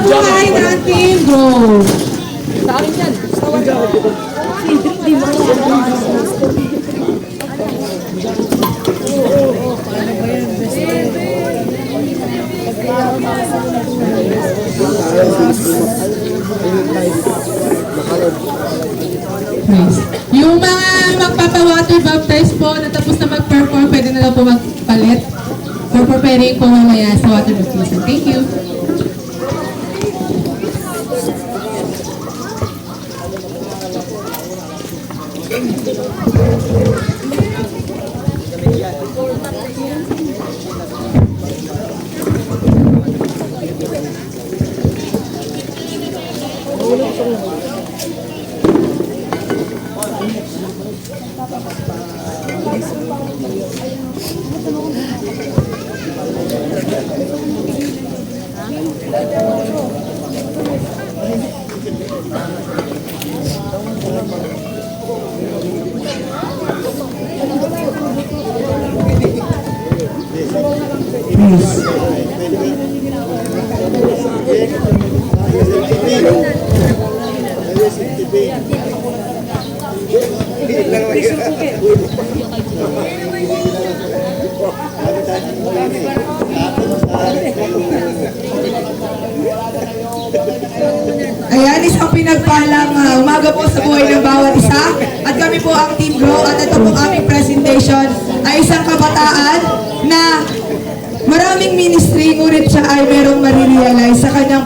buhay ng Team Grow. Nice. Yung mga magpapawater baptize po na tapos na mag-perform, pwede na lang po magpalit for preparing po mamaya sa water baptism. Thank you. Ayan, isang pinagpalang umaga po sa buhay ng bawat isa. At kami po ang Team Grow at ito po aming presentation ay isang kabataan na maraming ministry, ngunit siya ay merong marirealize sa kanyang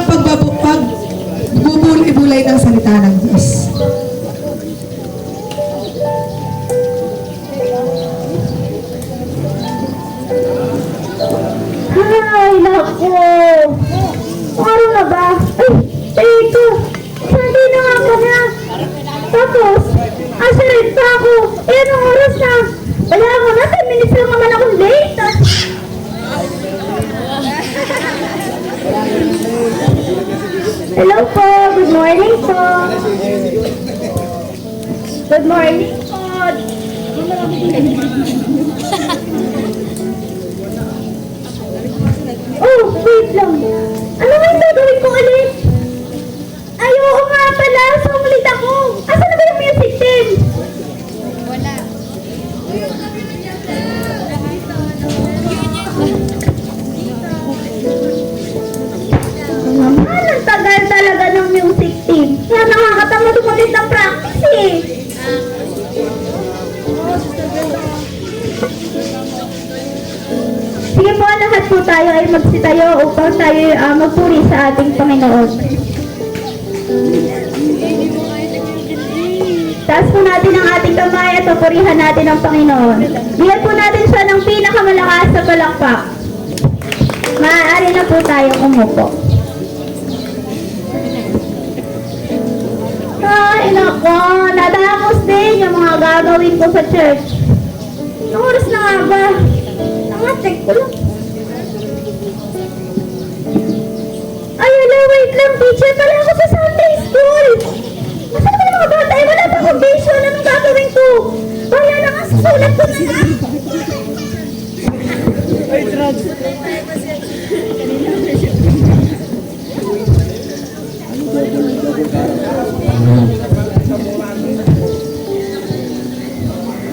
pagbubulay-bulay ng salita ng Diyos. Ay, naku! Araw na ba? Ay, ito! Sunday na nga pala! Tapos, rin pa ako! Eh, anong oras na? Wala ako na, 10 minutes lang naman akong late! Hello po! Good morning po! Good morning po! Oh, wait lang. Ano nga yung gagawin ko ulit? Ay, oo nga pala. Sumulit ako. Asan na ba yung music team? Wala. Naman, ang tagal talaga ng music team. Kaya nakakatamad umalit ng practice eh. Sige po, lahat po tayo ay magsitayo upang tayo magpuri sa ating Panginoon. Taas po natin ang ating kamay at papurihan natin ang Panginoon. Bigyan po natin siya ng pinakamalakas sa palakpak. Maaari na po tayong umupo. Ay, nako, natapos din yung mga gagawin ko sa church. Anong oras na nga ba? Check ko lang. Ay, wala, wait lang, teacher. Pala ako sa Sunday school. Masama ka na mga bata? Ay, wala pa akong vision. Anong gagawin ko? Wala na nga, susulat ko na lang. Ay, drugs.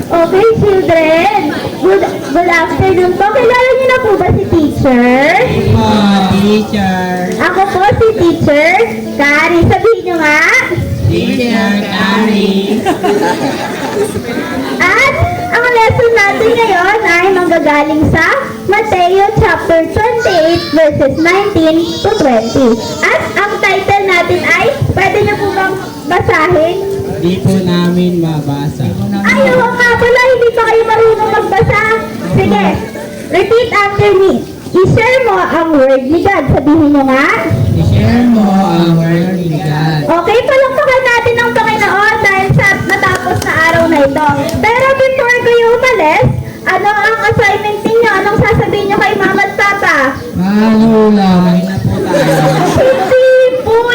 Okay, children. Good afternoon po. Kilala niyo na po ba si teacher? Teacher. Ako po si teacher Kari. Sabihin niyo nga. Teacher Kari. At ang lesson natin ngayon ay manggagaling sa Mateo chapter 28 verses 19 to 20. At ang title natin ay, pwede niyo po bang basahin? Di po namin mabasa. Ay, oo nga pala, hindi pa kayo marunong magbasa. Sige, repeat after me. I-share mo ang word ni God. Sabihin nyo nga. I-share mo ang word ni God. Okay, palakpakan natin ang Panginoon dahil sa matapos na araw na ito. Pero before kayo umalis, ano ang assignment ninyo? Anong sasabihin nyo kay Mama at Papa? Malulay na po tayo.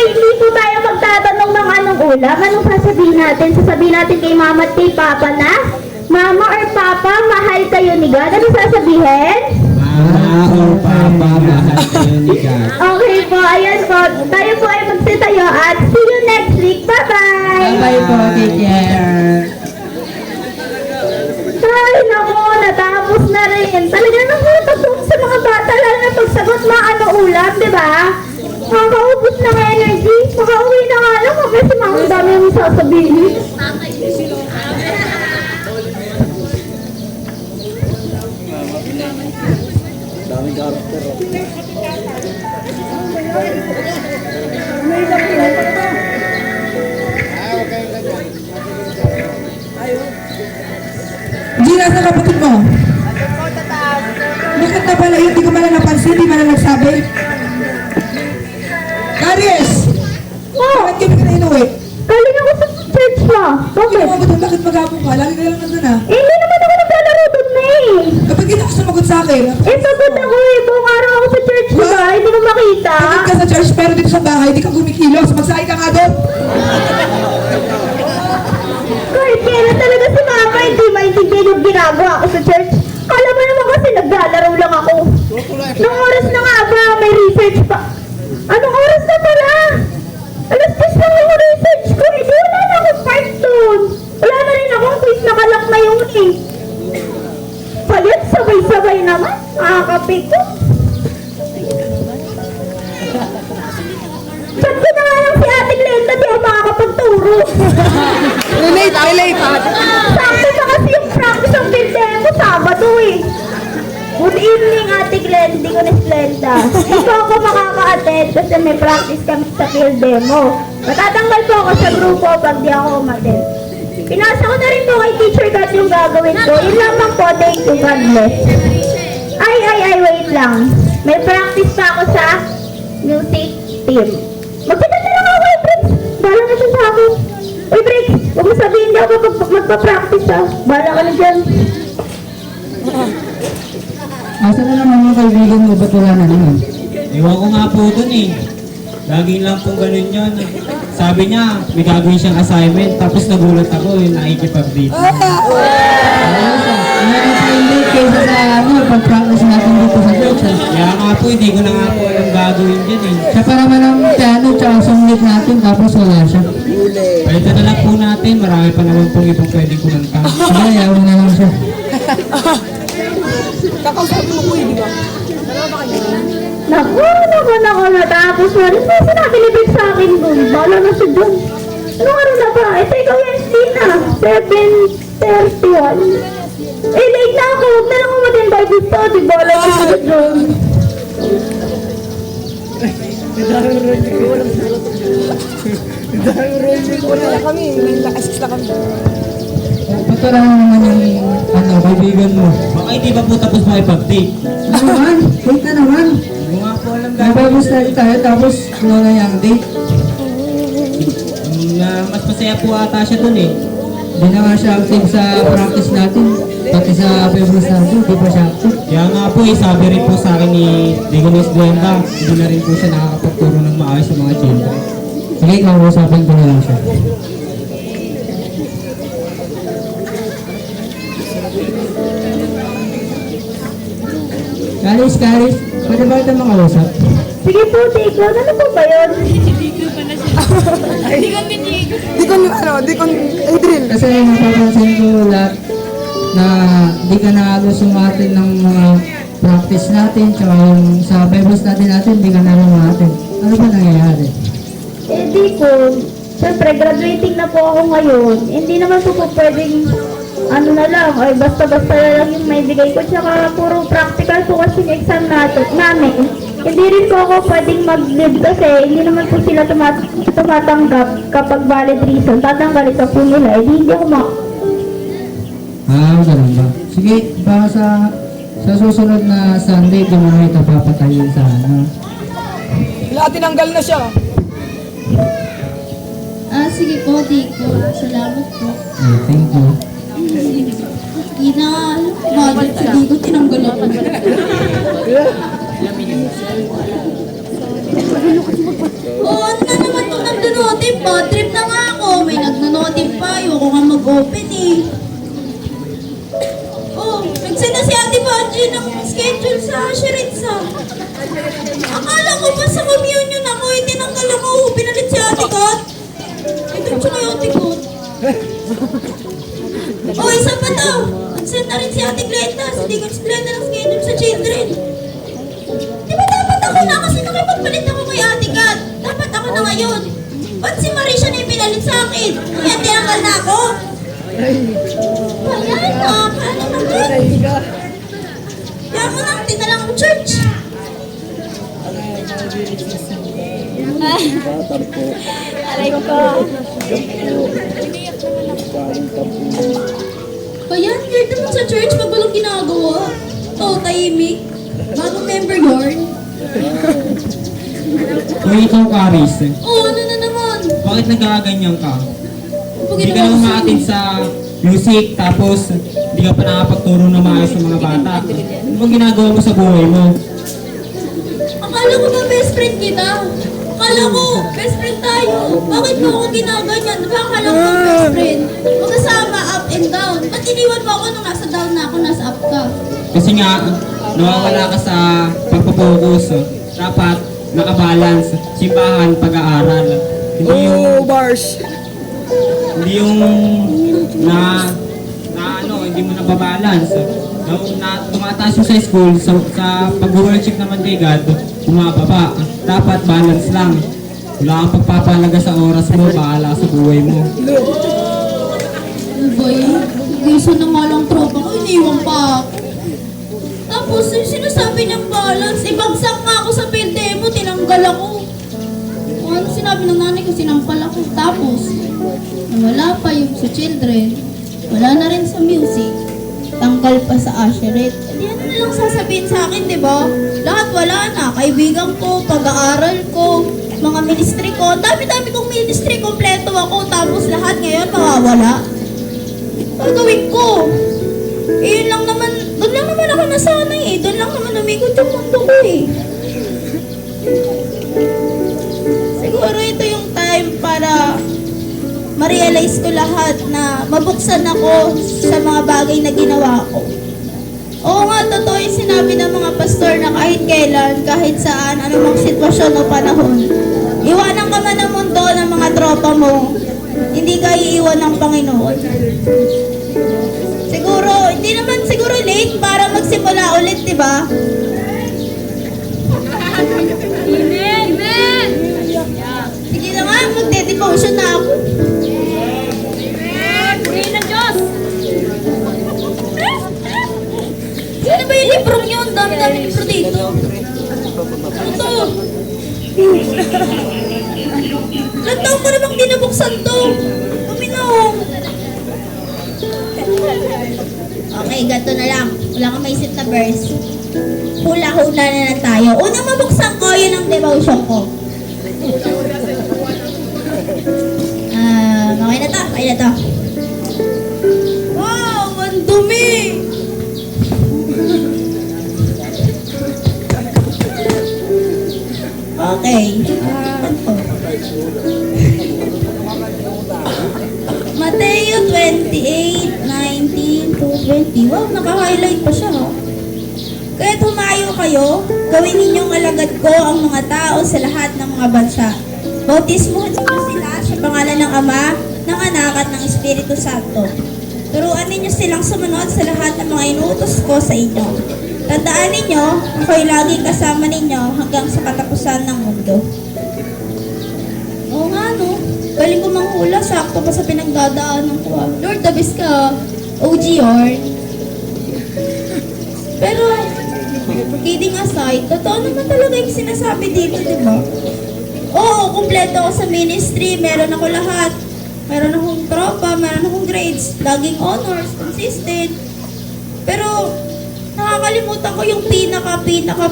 Hindi po tayo magtatanong ng anong ulam. Anong sasabihin natin? Sasabihin natin kay Mama at kay Papa na, Mama or Papa, mahal kayo ni God. Ano sasabihin? Mama or Papa, mahal kayo ni God. Okay po, ayan po. Tayo po ay magsitayo at see you next week. Bye-bye! Bye po, teacher. Ay, naku, natapos na rin. Talaga nakatapos sa mga bata, lalo na pagsagot mga ano ulam, di ba? Makakaubos na ng energy. Makauwi na nga lang kasi mga ang dami yung sasabihin. Gina, sa kapatid mo? Bakit na pala yun? Di ko man lang napansin, di man lang nagsabi. Karies! Oh, Bakit kami ka na inuwi? galing ako sa church pa. Bakit? Bakit magabong ka? Lagi ka lang nandun ah. Eh, hindi naman ako naglalaro doon na eh. Kapag hindi ka sumagot sa akin, Eh, pagod ako eh. Buong araw ako sa church, di ba? Hindi mo makita. pagod ka sa church pero dito sa bahay, di ka gumikilos. Magsahay ka nga doon. Kahit kailan talaga si mama, hindi maintindihan yung ginagawa ko sa church. Kala mo naman kasi naglalaro lang ako. Nung oras na nga ba, may research pa. Anong oras na pala? Alas 10 lang yung research ko. Hindi wala na akong part doon. Wala na rin akong quiz nakalak na yun eh. Pagod, sabay-sabay naman. Nakakapik ko. Chat ko na nga lang si Ate Glenda, di ako makakapagturo. Relate. Sakto na kasi yung practice ng field demo, Sabado eh. Good evening, Ate Glenn, di ko na Glenda. Ito ako makaka-attend kasi may practice kami sa field demo. Matatanggal po ako sa grupo pag di ako umattend. Pinasa ko na rin po kay Teacher Kat yung gagawin ko. Yun lamang po, thank you, God bless. Ay, wait lang. May practice pa ako sa music team. Magpita na lang ako kay Briggs. Bahala na siya sa akin. Uy, Briggs, huwag mo sabihin hindi ako magpa-practice ha. Bahala ka na dyan. Asa na naman mga kaibigan mo? Ba't wala na naman? Ewan ko nga po dun eh. Lagi lang pong ganun yun. Sabi niya, may gagawin siyang assignment, tapos nagulat ako, yung nakikipag-date. Meron pa hindi kaysa sa pag-practice natin dito sa church. Kaya nga po, hindi ko na nga po alam gagawin dyan eh. Siya pa naman ang piano tsaka sunglit natin tapos wala siya. Palitan na lang po natin, marami pa naman pong ibang pwedeng kumanta. Sige, ayaw na lang siya. Naku, natapos na rin. May sinabi ni Briggs sa akin dun. Bahala na siya dun. Anong araw na ba? Ito ikaw Wednesday na. 7:31. Eh, late na ako. Huwag na lang umatin Bible study. Bahala na siya dun. Ba't wala na naman yung kaibigan mo? Baka hindi ba po tapos makipag-date? Ano naman? Date na naman. Hindi ko nga po alam May gagawin. Bible study tayo tapos wala na yung date. Mas masaya po ata siya dun eh. Hindi na nga siya active sa practice natin. Pati sa Bible study, di pa siya active. Kaya nga po eh, sabi rin po sa akin ni Deaconess Glenda, hindi na rin po siya nakakapagturo ng maayos sa mga children. Sige, kausapin ko na lang siya. Karis, pwede ba ito makausap? Sige po, Tico. Ano po ba yun? Adriel. Kasi napapansin ko lahat na di ka na gusto atin ng mga practice natin, tsaka yung sa Bible study natin, di ka na rin atin. Ano ba nangyayari? Eh, di ko. Siyempre, graduating na po ako ngayon. Hindi naman po pwedeng ano na lang, ay basta-basta na lang yung may bigay ko. Tsaka puro practical po kasi yung exam namin. Hindi rin po ako pwedeng mag-lead kasi hindi naman po sila tumatanggap kapag valid reason. Tatanggalin ka po nila. Eh, hindi ako Ganun ba? Sige, baka sa susunod na Sunday, di mo na ito papatayin sa ano. Tinanggal na siya. Sige po, Tiko. Salamat po. Thank you. Model sa Tiko, tinanggal ako. Ano na naman itong nagnonotif? Bad trip na nga ako. May nagnonotif pa. Ayoko nga mag-open eh. Nagsend na si Ate Banji ng schedule sa ngayon. Ba't si Marisha na yung pinalit sa akin? Kaya tinanggal na ako. Ayan, ano naman? Kaya mo nang tinalang ang church. Aray ko. Kaya, weird naman sa church pag walang ginagawa. Oh, tahimik. Bagong member yarn. Kung ikaw, Karis, Oh, ano na naman? bakit nagkaganyan ka? Pag Hindi ka ginawa naman ko maatin sa music, tapos hindi ka pa nakapagturo na maayos sa mga bata. Ano bang ginagawa mo sa buhay mo? Akala ko ba best friend kita? Akala ko, best friend tayo. Bakit mo ako ginaganyan? Diba akala ko best friend? Magkasama, up and down. Ba't iniwan mo ako nung nasa down na ako, nasa up ka? Kasi nga, nawawala ka sa pagpapokus. Dapat nakabalance, simbahan, pag-aaral. Hindi yung hindi yung hindi mo nababalance. Tumataas yung sa school, sa pag-worship naman kay God, bumababa. Dapat balance lang. Wala kang pagpapalaga sa oras mo, bahala sa buhay mo. Ano ba yun? Gisa na nga lang tropa ko, iniwan pa ako. Tapos yung sinasabi niyang balance, ibagsak nga ako sa PLDM mo, tinanggal ako. O ano sinabi ng nanay ko, sinampal ako. Tapos, wala pa yung sa children, wala na rin sa music, tanggal pa sa Asherit. Hindi ano na lang sasabihin sa akin, di ba? Lahat wala na, kaibigan ko, pag-aaral ko, mga ministry ko, dami-dami kong ministry, kompleto ako, tapos lahat ngayon mawawala. Gagawin ko. Yun lang naman, doon lang naman ako nasanay eh. Doon lang naman umikot yung mundo ko eh. Siguro ito yung time para ma-realize ko lahat na mabuksan ako sa mga bagay na ginawa ko. Oo nga, totoo yung sinabi ng mga pastor na kahit kailan, kahit saan, anumang sitwasyon o panahon, iwanan ka man ng mundo ng mga tropa mo, hindi ka iiwan ng Panginoon. Siguro, hindi naman siguro late para magsimula ulit, di ba? Amen! Amen! Sige na nga, magde-devotion na ako. Amen! Purihin ng Diyos! Ano ba yung librong yun? Dami-dami libro dito. Ano to? Ilang taon ko namang di nabuksan to. Uminom. Okay, ganito na lang. Wala kang maisip na verse. Hula-hula na lang tayo. Unang mabuksan ko, yun ang devotion ko. Okay na to. Okay na to. Wow, ang dumi. Okay. Mateo 28:19-20. Wow, naka-highlight pa siya, ha? Kaya't humayo kayo, gawin ninyong alagad ko ang mga tao sa lahat ng mga bansa. Bautismuhan niyo sila sa pangalan ng Ama, ng Anak at ng Espiritu Santo. Turuan ninyo silang sumunod sa lahat ng mga inuutos ko sa inyo. Tandaan ninyo, ako'y laging kasama ninyo hanggang sa katapusan ng mundo. Oo nga, no? Galing ko manghula, sakto pa sa pinagdadaanan ko. Lord, the best ka. OG Lord. Pero, kidding aside, totoo naman talaga yung sinasabi dito, di ba? Oo, kumpleto ako sa ministry, meron ako lahat. Meron akong tropa, meron akong grades, laging honors, consistent. Pero, nakakalimutan ko yung pinaka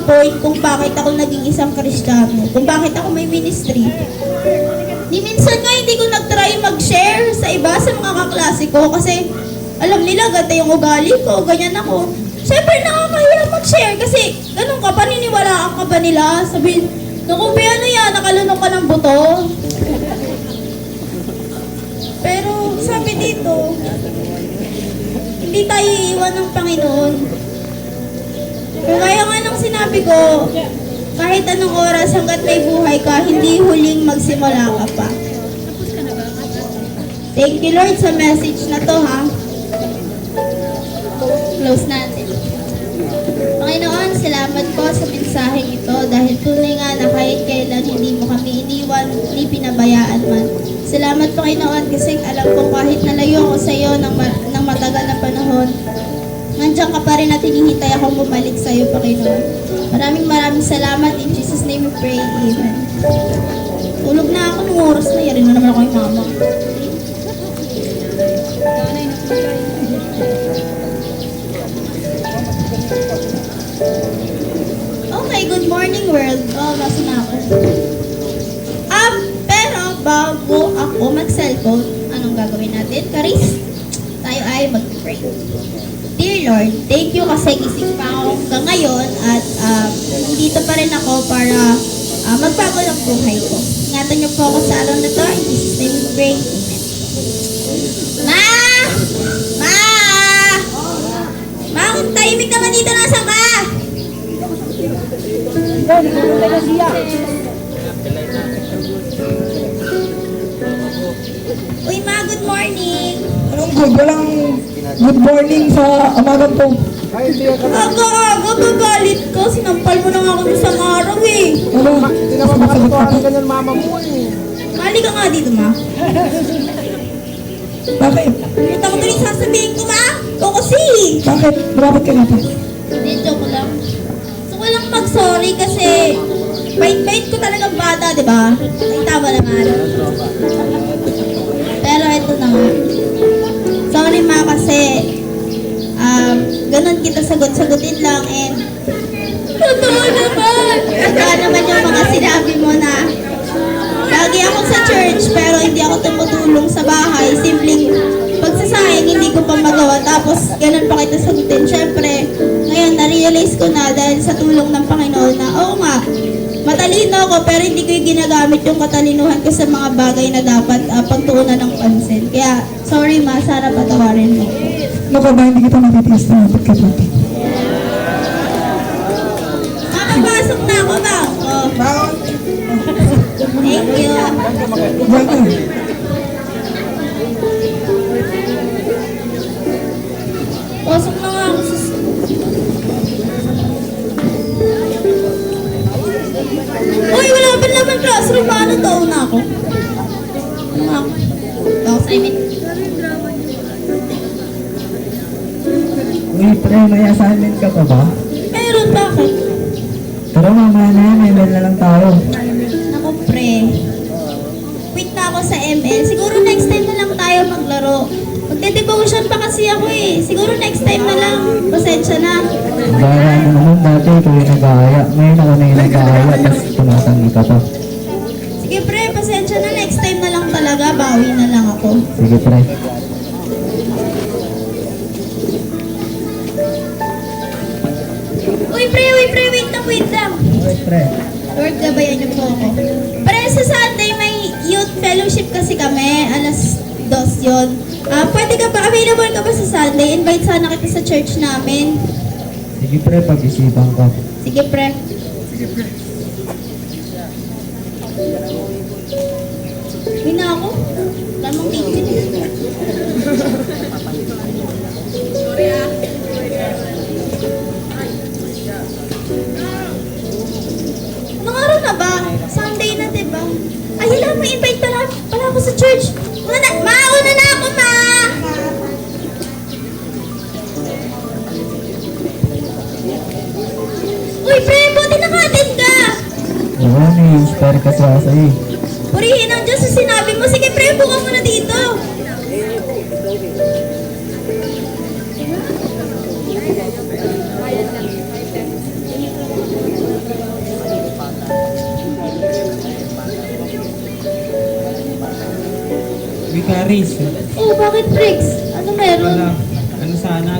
point kung bakit ako naging isang Kristiyano, kung bakit ako may ministry. Di minsan nga hindi ko nag-try mag-share sa iba, sa mga kaklase ko, kasi alam nila ganda yung ugali ko, ganyan ako. Siyempre nakakahiya mag-share kasi ganun ka, paniniwalaan ka ba nila? Sabihin, naku, ano yan, nakalunok ka ng buto. Pero sabi dito, hindi tayo iiwan ng Panginoon. Kaya nga nang sinabi ko, kahit anong oras hanggat may buhay ka, hindi huling magsimula ka pa. Thank you Lord sa message na to, ha? Close natin. Panginoon, salamat po sa mensaheng ito dahil tunay nga na kahit kailan hindi mo kami iniwan, ni Panginoon, kasi alam ko kahit nalayo ako sa iyo ng matagal na panahon, nandiyan ka pa rin at hinihintay akong bumalik sa iyo, Panginoon. Maraming salamat. In Jesus' name we pray. Amen. Tulog na ako nung oras na. Yarin na naman ako yung mama. Okay, good morning world. Oh, nasa na ako. Pero bago ako mag-cellphone, anong gagawin natin? Karis, tayo ay mag-pray. Dear Lord, thank you kasi gising pa ako hanggang ngayon at nandito pa rin ako para magbago ng buhay ko. Ingatan niyo po ako sa araw na to. In Jesus' name we pray. Amen. Ma! Ma! Ma, kung tahimik naman dito, nasa ka? Uy, ma, good morning. Anong good? Walang good morning sa umagang to. Aga-aga, gagalit ka. Sinampal mo na nga ako isang araw eh. Ano? Sumasagot ka pa. Mali ka nga dito, ma. Bakit? Ito mo tuloy sasabihin ko, ma. O kasi. Bakit? Bakit ka natin? Hindi, joke lang. Gusto ko lang mag-sorry kasi bait-bait ko talagang bata, di ba? Ay, tama naman. Pero ito na nga. Sorry, ma, kasi ganun kita sagot-sagutin lang and totoo naman. Totoo naman yung mga sinabi mo na lagi ako sa church pero hindi ako tumutulong sa bahay. Simpleng pagsasayang hindi ko pa magawa tapos ganun pa kita sagutin. Syempre, ngayon na-realize ko na dahil sa tulong ng Panginoon na oo nga, matalino ako pero hindi ko yung ginagamit yung katalinuhan ko sa mga bagay na dapat pagtuunan ng pansin. Kaya, sorry ma, sana patawarin mo. Ano ka ba? Hindi kita matitiis na pagkatuto. Makapasok na ako ba? Oh, Bakit? thank you. Diyan ka. Pasok na nga ako sa... Uy, wala pa naman classroom. Paano taon na ako? Ano nga ako? Ito, assignment. Uy, pre, may assignment ka pa ba? Meron, bakit? Pero mamaya na yan, ML na lang tayo. Naku, pre. Quit na ako sa ML. Siguro next time na lang tayo maglaro. Magde-devotion pa kasi ako eh. Siguro next time na lang. Pasensya na. Gaya mo naman dati, ikaw yung nag-aaya. Ngayon ako na yung nag-aaya, tapos tumatanggi ka pa. Sige, pre. Pasensya na. Next time na lang talaga. Bawi na lang ako. Sige, pre. Uy, pre. Wait lang. Okay, pre. Lord, gabayan niyo po ako. Pre, sa Sunday may youth fellowship kasi kami. Alas 2 yun. Pwede ka ba, available ka ba sa Sunday? Invite sana kita sa church namin. Sige, pre, pag-isipan ko. Sige, pre. Uy na ako. Lamang tingin. Anong araw na ba? Sunday na, diba? Ay, wala, may invite pala ako sa church. Una na ako, ma! Uy, pre, buti naka-attend ka! Oo, na-inspire kasi ako sa'yo eh. Purihin ang Diyos sa sinabi mo. Sige, pre, buka mo na dito. Vicaris, Oh, bakit, Trix? Ano meron? wala.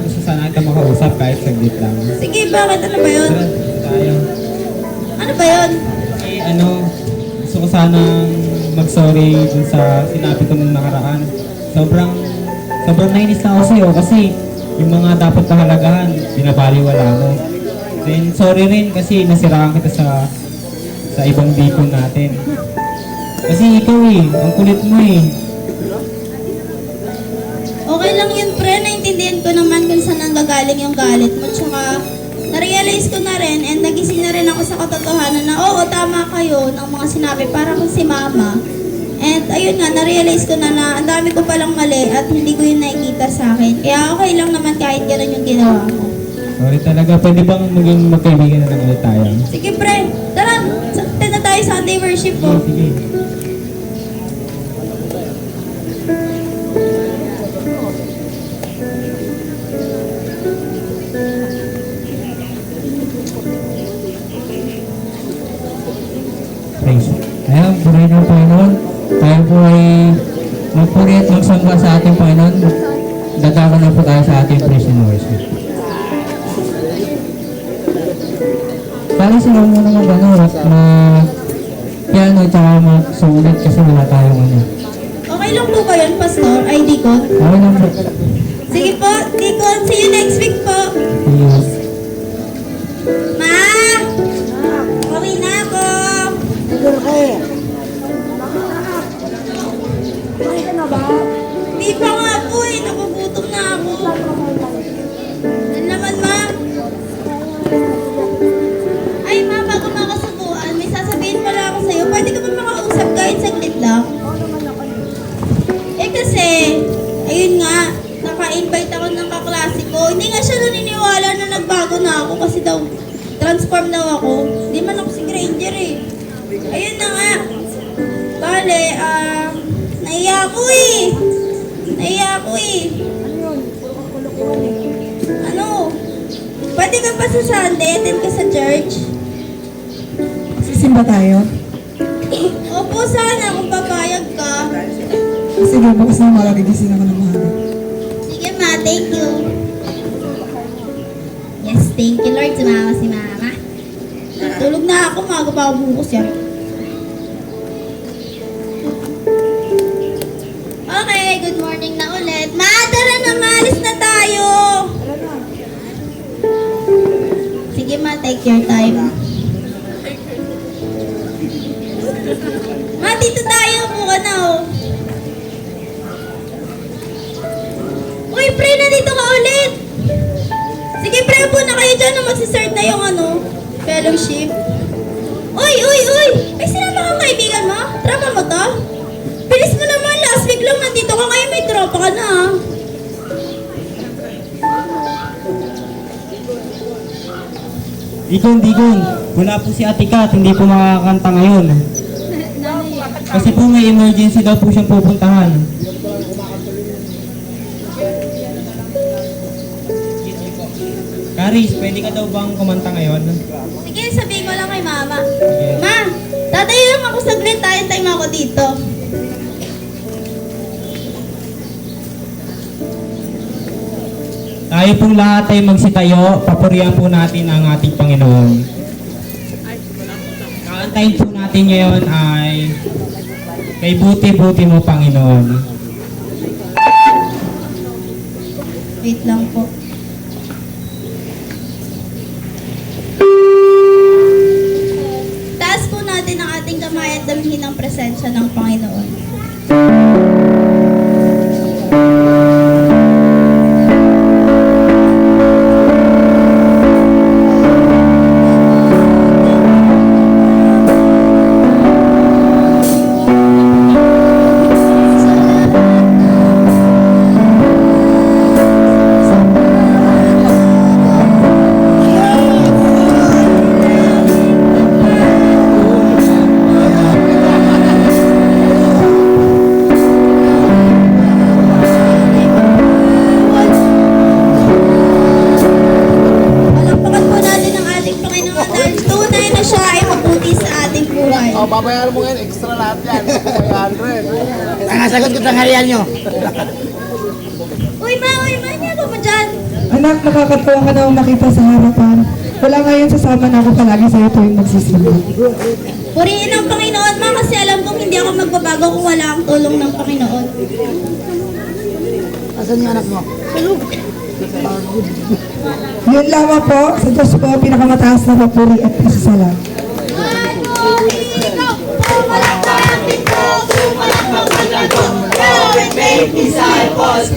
Gusto sana kita makausap kahit saglit lang. Sige, bakit? Ano ba yun? Tara, tayo. Ano ba yun? Gusto ko sanang mag-sorry dun sa sinabi ko nung nakaraan. Sobrang nainis na ako sa'yo kasi yung mga dapat kahalagahan, binabaliwala mo. Then, sorry rin kasi nasiraan kita sa ibang biko natin. Kasi ikaw ang kulit mo Okay lang yun, pre. Naintindihan ko naman kung saan nanggagaling yung galit mo. Tsaka, na-realize ko na rin and nagising na rin ako sa katotohanan na oo, tama kayo ng mga sinabi para kung si mama. And ayun nga, na-realize ko na ang dami ko palang mali at hindi ko yun nakikita sa akin. Kaya okay lang naman kahit gano'n yung ginawa ko. Sorry talaga, pwede bang maging magkaibigan na lang ulit tayo? Sige pre, tara, sakta na tayo Sunday worship po. Sige. Praise. Kaya, purihin ng Panginoon. Tayo po ay magpuri at magsamba sa ating Panginoon. Dadakan na po tayo sa ating praise and worship. Kaya sila muna mag-ano, piano tsaka magsulit kasi wala tayong ano. Okay lang po ba yun, Pastor? Ay, Deacon? Okay lang po. Sige po, Deacon, see you next week po. Yes. Ma! Uwi na ako. Di pa nga po eh, nagugutom na ako. Ano naman, ma? Ay, ma, bago makasubuan, may sasabihin pala ako sa'yo. Pwede ka ba makausap kahit saglit lang? Eh kasi, ayun nga, naka-invite ako ng kaklase ko. Hindi nga siya naniniwala na nagbago na ako kasi daw, transform daw ako. Hindi man ako si Granger eh. Ayun na nga. Bale, naiya ako eh. Naiya ako eh. Ano? Pwede ka pa sa Sunday, attend ka sa church? Sisimba tayo. Opo, sana kung papayag ka. Sige, bukas na magagigising ako ng mahal. Sige ma, thank you. Yes, thank you Lord. Sumama si Mama. Tulog na ako, maga pa ako bukas yan. Okay, good morning na ulit. Ma, tara na, maalis na tayo. Sige ma, take your time. Ma, dito tayo. Buka na oh. Uy, pre, nandito ka ulit. Sige, pre, upo na kayo dyan na magsisert na yung fellowship. Uy! Ay, sinama kang kaibigan mo? Tropa mo to? Bilis mo naman, last week lang nandito ka ngayon, may tropa ka na ah. Digong, wala po si Ate Kat, hindi po makakanta ngayon. Kasi po may emergency daw po siyang pupuntahan. Karis, pwede ka daw bang kumanta ngayon? Sige, sabihin ko lang kay Mama. Sige. Ma, tatayo lang ako saglit, tayo ako dito. Tayo pong lahat ay magsitayo, papurihan po natin ang ating Panginoon. Kaantayin po natin ngayon ay kay buti-buti mo, Panginoon. Wait lang po. Taas po natin ang ating kamay at damhin ang presensya ng Panginoon. Palakpakan po natin ang ating Panginoon dahil tunay na siya ay mabuti sa ating buhay. Oh, babayaran mo ngayon, extra lahat yan. 500. Nangasagot ko tanghalian nyo. Uy, ma, niya mo dyan. Anak, nakakatuwa ka na makita sa harapan. Wala ngayon sasama na ako palagi sa'yo tuwing magsisimba. Purihin ang Panginoon, ma, kasi alam kong hindi ako magbabago kung wala ang tulong ng Panginoon. Asan yung anak mo? Yun lamang po, sa Diyos po, pinakamataas na papuri at pasasalamat. Disciples,